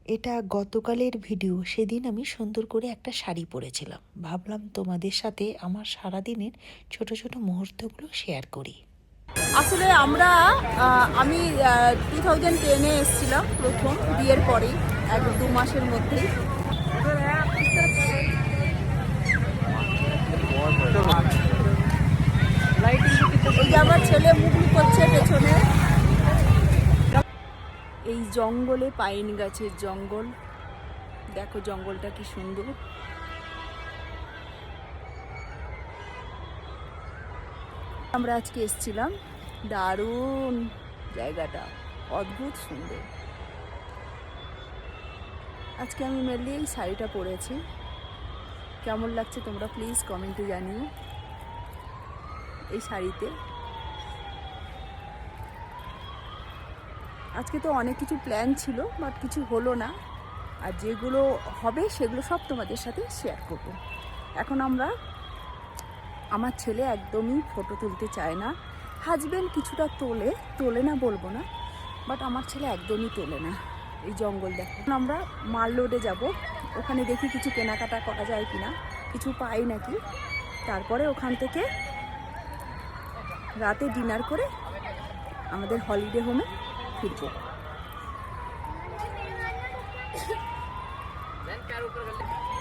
এটা গতকালের ভিডিও। সেদিন আমি সুন্দর করে একটা শাড়ি পরেছিলাম। ভাবলাম তোমাদের সাথে আমার সারাদিনের ছোট ছোট মুহূর্তগুলো শেয়ার করি। আসলে আমি 2010-এ এসেছিলাম প্রথম বিয়ের পরেই, 1-2 মাসের মধ্যেই। এই যে আমার ছেলে মুখ করছে পেছনে। এই জঙ্গলে, পাইন গাছের জঙ্গল, দেখো জঙ্গলটা কি সুন্দর। আমরা আজকে এসেছিলাম, দারুণ জায়গাটা, অদ্ভুত সুন্দর। আজকে আমি মেনলি এই শাড়িটা পরেছি। কেমন লাগছে তোমরা প্লিজ কমেন্টে জানিও। এই শাড়িতে আজকে তো অনেক কিছু প্ল্যান ছিল, বাট কিছু হলো না। আর যেগুলো হবে সেগুলো সব তোমাদের সাথে শেয়ার করব। এখন আমার ছেলে একদমই ফটো তুলতে চায় না। হাজব্যান্ড কিছুটা তোলে না বলবো না, বাট আমার ছেলে একদমই তোলে না। এই জঙ্গল দেখো। আমরা মাল রোডে যাব, ওখানে দেখি কিছু কেনাকাটা করা যায় কিনা, কিছু পাই নাকি। তারপরে ওখান থেকে রাতে ডিনার করে আমাদের হলিডে হোমে ফিরবো।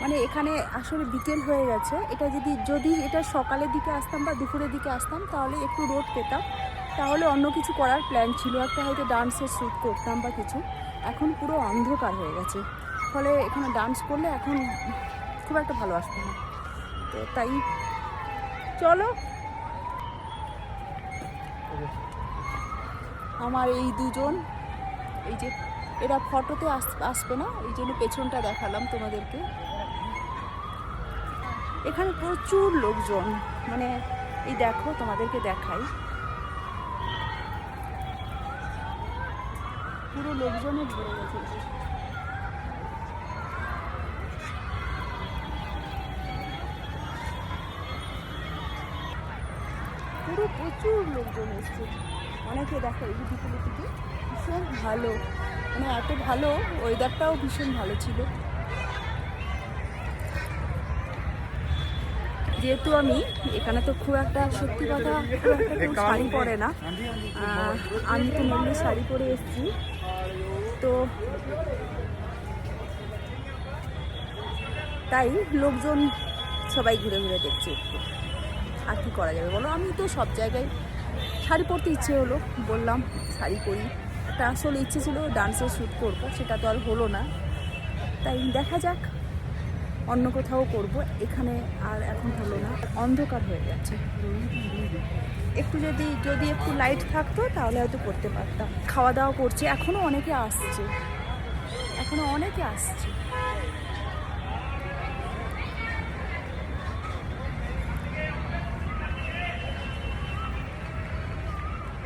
মানে এখানে আসলে বিকেল হয়ে গেছে। এটা যদি এটা সকালের দিকে আসতাম বা দুপুরের দিকে আসতাম তাহলে একটু রোদ পেতাম, তাহলে অন্য কিছু করার প্ল্যান ছিল, একটা হয়তো ডান্সের শ্যুট করতাম বা কিছু। এখন পুরো অন্ধকার হয়ে গেছে, ফলে এখানে ডান্স করলে এখন খুব একটা ভালো আসবে না। তো তাই চলো, আমার এই দুজন, এই যে এরা ফটোতে আসবে না, এই জন্য পেছনটা দেখালাম তোমাদেরকে। এখানে প্রচুর লোকজন, মানে এই দেখো তোমাদেরকে দেখাই, পুরো লোকজনে ভরে গেছে। পুরো প্রচুর লোকজন এসছে। অনেকে দেখো এই বিকেলের দিকে ভীষণ ভালো, মানে এত ভালো, ওয়েদারটাও ভীষণ ভালো ছিল। যেহেতু আমি এখানে তো খুব একটা, সত্যি কথা, খুব একটা কেউ শাড়ি পরে না। আমি তো মেনলি শাড়ি পরে এসেছি, তো তাই লোকজন সবাই ঘুরে ঘুরে দেখছে একটু। আর কি করা যাবে বলো, আমি তো সব জায়গায় শাড়ি পরতে ইচ্ছে হলো, বললাম শাড়ি পরি। একটা আসলে ইচ্ছে ছিল ডান্সের শ্যুট করবো, সেটা তো আর হলো না। তাই দেখা যাক, অন্য কোথাও করব, এখানে আর এখন হলো না, অন্ধকার হয়ে যাচ্ছে। একটু যদি একটু লাইট থাকতো তাহলে হয়তো করতে পারতাম। খাওয়া দাওয়া করছে, এখনো অনেকে আসছে।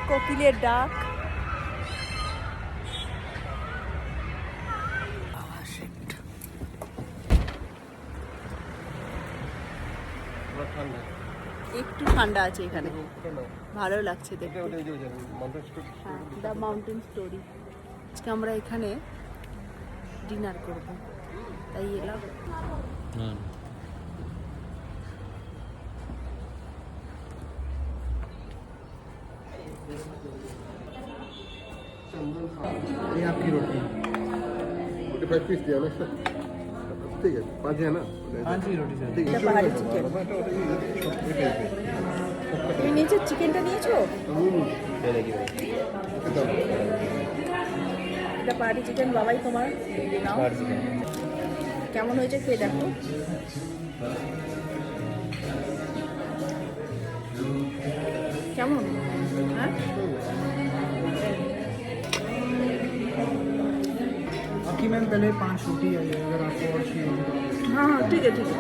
কোকিলের ডাক। একটু ঠান্ডা আছে এখানে, ভালো লাগছে দেখতে। হ্যাঁ, দ্য মাউন্টেন স্টোরি। আজকে আমরা এখানে ডিনার করব, তাই এলাম। ये आपकी रोटी 45 पीस दिया ना सर, ठीक है 5 है ना। हाँ जी रोटी सर, ठीक है। পাহাড়ি চিকেন, তুমি নিয়েছো চিকেনটা নিয়েছো? এটা পাহাড়ি চিকেন বাবাই তোমার নাও। কেমন হয়েছে খেয়ে দেখো। কেমন? হ্যাঁ, बाकी मैम पहले 5 रोटी आई है, अगर आपको और चाहिए। हाँ हाँ ठीक है ठीक है।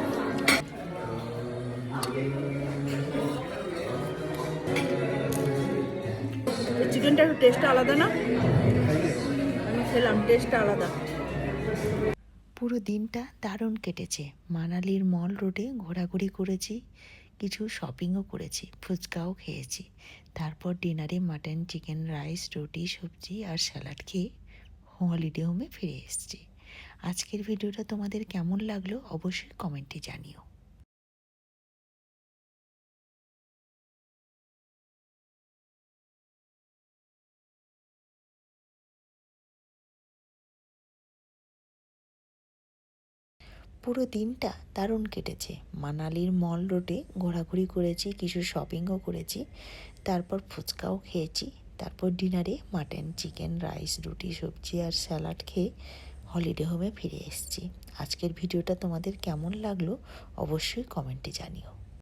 চিকেনটা একটু টেস্টটা আলাদা না? আমি খেলাম, টেস্টটা আলাদা। পুরো দিনটা দারুণ কেটেছে। মানালির মল রোডে ঘোরাঘুরি করেছি, কিছু শপিংও করেছি, ফুচকাও খেয়েছি। তারপর ডিনারে মাটন, চিকেন, রাইস, রুটি, সবজি আর স্যালাড খেয়ে হলিডে হোমে ফিরে এসেছি। আজকের ভিডিওটা তোমাদের কেমন লাগলো অবশ্যই কমেন্টে জানিও। পুরো দিনটা দারুণ কেটেছে। মানালির মল রোডে ঘোরাঘুরি করেছি, কিছু শপিংও করেছি, তারপর ফুচকাও খেয়েছি, তারপর ডিনারে মাটন, চিকেন, রাইস, রুটি, সবজি আর স্যালাড খেয়ে হলিডে হোমে ফিরে এসেছি। আজকের ভিডিওটা তোমাদের কেমন লাগলো অবশ্যই কমেন্টে জানিও।